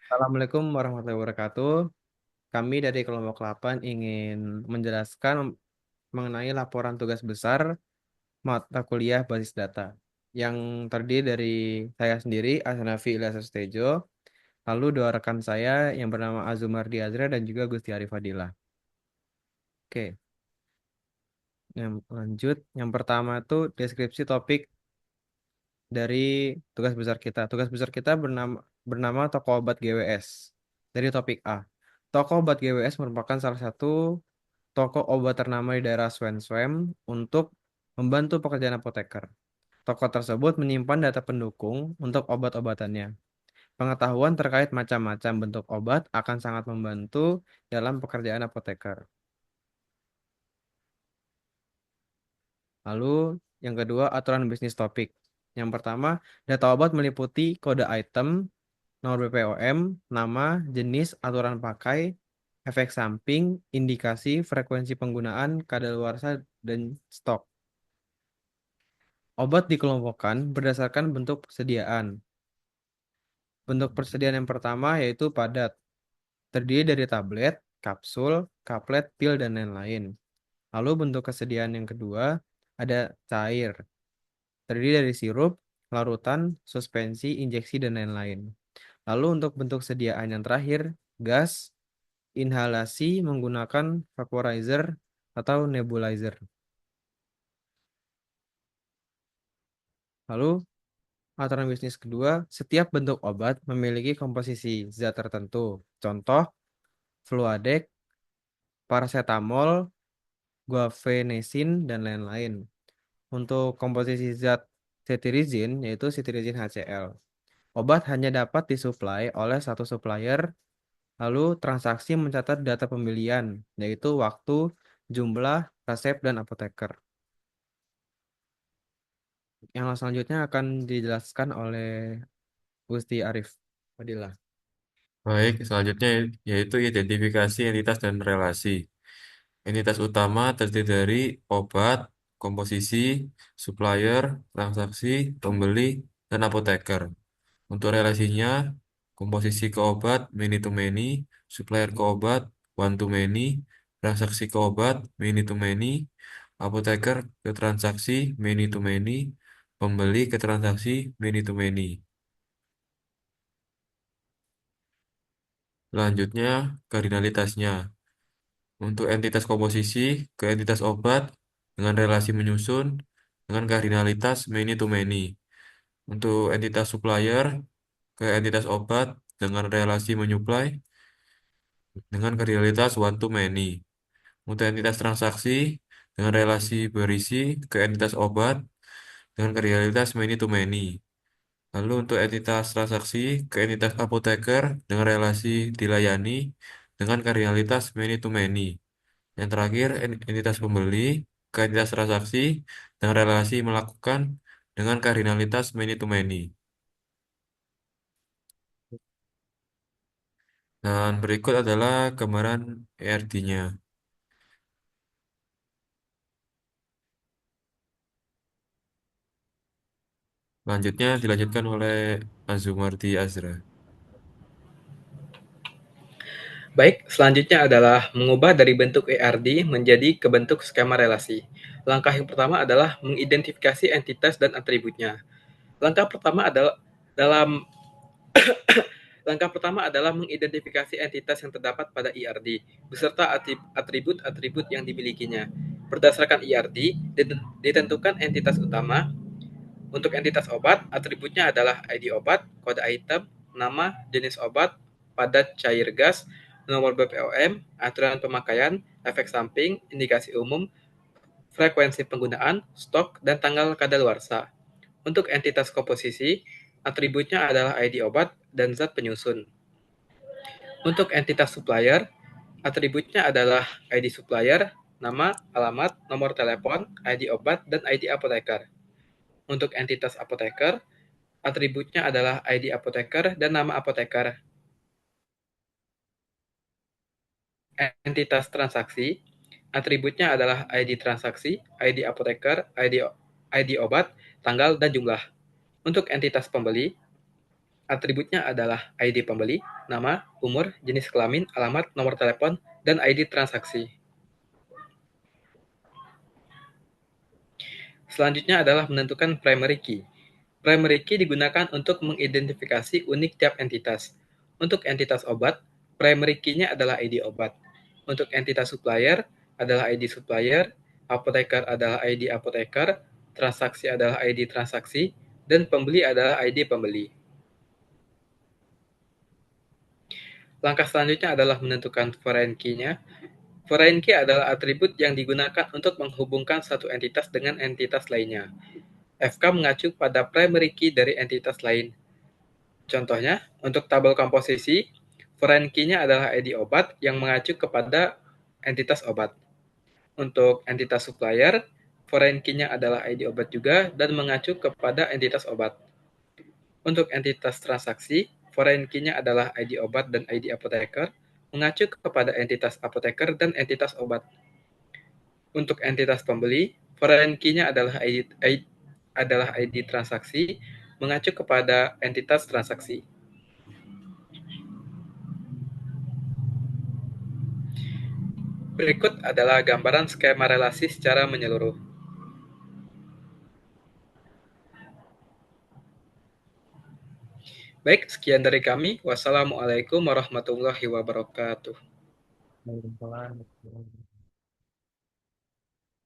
Assalamualaikum warahmatullahi wabarakatuh. Kami dari kelompok 8 ingin menjelaskan mengenai laporan tugas besar mata kuliah basis data yang terdiri dari saya sendiri, Asnafi Ilyas Sustejo, lalu dua rekan saya yang bernama Azumardi Azra dan juga Gusti Arif Fadilah. Oke, yang lanjut. Yang pertama itu deskripsi topik dari tugas besar kita. Tugas besar kita bernama Toko Obat GWS. Dari topik A. Toko Obat GWS merupakan salah satu toko obat ternama di daerah Swenswem untuk membantu pekerjaan apoteker. Toko tersebut menyimpan data pendukung untuk obat-obatannya. Pengetahuan terkait macam-macam bentuk obat akan sangat membantu dalam pekerjaan apoteker. Lalu yang kedua, aturan bisnis topik. Yang pertama, data obat meliputi kode item, nomor BPOM, nama, jenis, aturan pakai, efek samping, indikasi, frekuensi penggunaan, kadaluarsa, dan stok. Obat dikelompokkan berdasarkan bentuk persediaan. Bentuk persediaan yang pertama yaitu padat, terdiri dari tablet, kapsul, kaplet, pil, dan lain-lain. Lalu bentuk kesediaan yang kedua ada cair, terdiri dari sirup, larutan, suspensi, injeksi, dan lain-lain. Lalu untuk bentuk sediaan yang terakhir, gas, inhalasi menggunakan vaporizer atau nebulizer. Lalu aturan bisnis kedua, setiap bentuk obat memiliki komposisi zat tertentu. Contoh, Fluadek, paracetamol, guaifenesin, dan lain-lain. Untuk komposisi zat cetirizin, yaitu cetirizin HCl. Obat hanya dapat disuplai oleh satu supplier, lalu transaksi mencatat data pembelian, yaitu waktu, jumlah, resep, dan apoteker. Yang selanjutnya akan dijelaskan oleh Gusti Arif Fadilah. Baik, selanjutnya yaitu identifikasi entitas dan relasi. Entitas utama terdiri dari obat, komposisi, supplier, transaksi, pembeli, dan apoteker. Untuk relasinya, komposisi ke obat many to many, supplier ke obat one to many, transaksi ke obat many to many, apoteker ke transaksi many to many, pembeli ke transaksi many to many. Selanjutnya, kardinalitasnya. Untuk entitas komposisi ke entitas obat dengan relasi menyusun dengan kardinalitas many to many. Untuk entitas supplier ke entitas obat dengan relasi menyuplai dengan kardinalitas one to many. Untuk entitas transaksi dengan relasi berisi ke entitas obat dengan kardinalitas many to many. Lalu untuk entitas transaksi ke entitas apoteker dengan relasi dilayani dengan kardinalitas many to many. Yang terakhir, entitas pembeli ke entitas transaksi dengan relasi melakukan dengan kardinalitas many to many. Dan berikut adalah gambaran ERD-nya. Selanjutnya dilanjutkan oleh Azumardi Azra. Baik, selanjutnya adalah mengubah dari bentuk ERD menjadi ke bentuk skema relasi. Langkah yang pertama adalah mengidentifikasi entitas dan atributnya. Langkah pertama adalah dalam Langkah pertama adalah mengidentifikasi entitas yang terdapat pada ERD beserta atribut-atribut yang dimilikinya. Berdasarkan ERD, ditentukan entitas utama. Untuk entitas obat, atributnya adalah ID obat, kode item, nama, jenis obat, padat cair gas, nomor BPOM, aturan pemakaian, efek samping, indikasi umum, frekuensi penggunaan, stok, dan tanggal kadaluarsa. Untuk entitas komposisi, atributnya adalah ID obat dan zat penyusun. Untuk entitas supplier, atributnya adalah ID supplier, nama, alamat, nomor telepon, ID obat, dan ID apoteker. Untuk entitas apoteker, atributnya adalah ID apoteker dan nama apoteker. Entitas transaksi, atributnya adalah ID transaksi, ID apoteker, ID obat, tanggal, dan jumlah. Untuk entitas pembeli, Atributnya adalah ID pembeli, nama, umur, jenis kelamin, alamat, nomor telepon, dan ID transaksi. Selanjutnya adalah menentukan primary key. Primary key digunakan untuk mengidentifikasi unik tiap entitas. Untuk entitas obat, primary key-nya adalah ID obat. Untuk entitas supplier adalah ID supplier, apoteker adalah ID apoteker, transaksi adalah ID transaksi, dan pembeli adalah ID pembeli. Langkah selanjutnya adalah menentukan foreign key-nya. Foreign key adalah atribut yang digunakan untuk menghubungkan satu entitas dengan entitas lainnya. FK mengacu pada primary key dari entitas lain. Contohnya, untuk tabel komposisi, foreign key-nya adalah ID obat yang mengacu kepada entitas obat. Untuk entitas supplier, foreign key-nya adalah ID obat juga dan mengacu kepada entitas obat. Untuk entitas transaksi, foreign key-nya adalah ID obat dan ID apoteker, mengacu kepada entitas apoteker dan entitas obat. Untuk entitas pembeli, foreign key-nya adalah ID transaksi, mengacu kepada entitas transaksi. Berikut adalah gambaran skema relasi secara menyeluruh. Baik, sekian dari kami. Wassalamualaikum warahmatullahi wabarakatuh. Waalaikumsalam.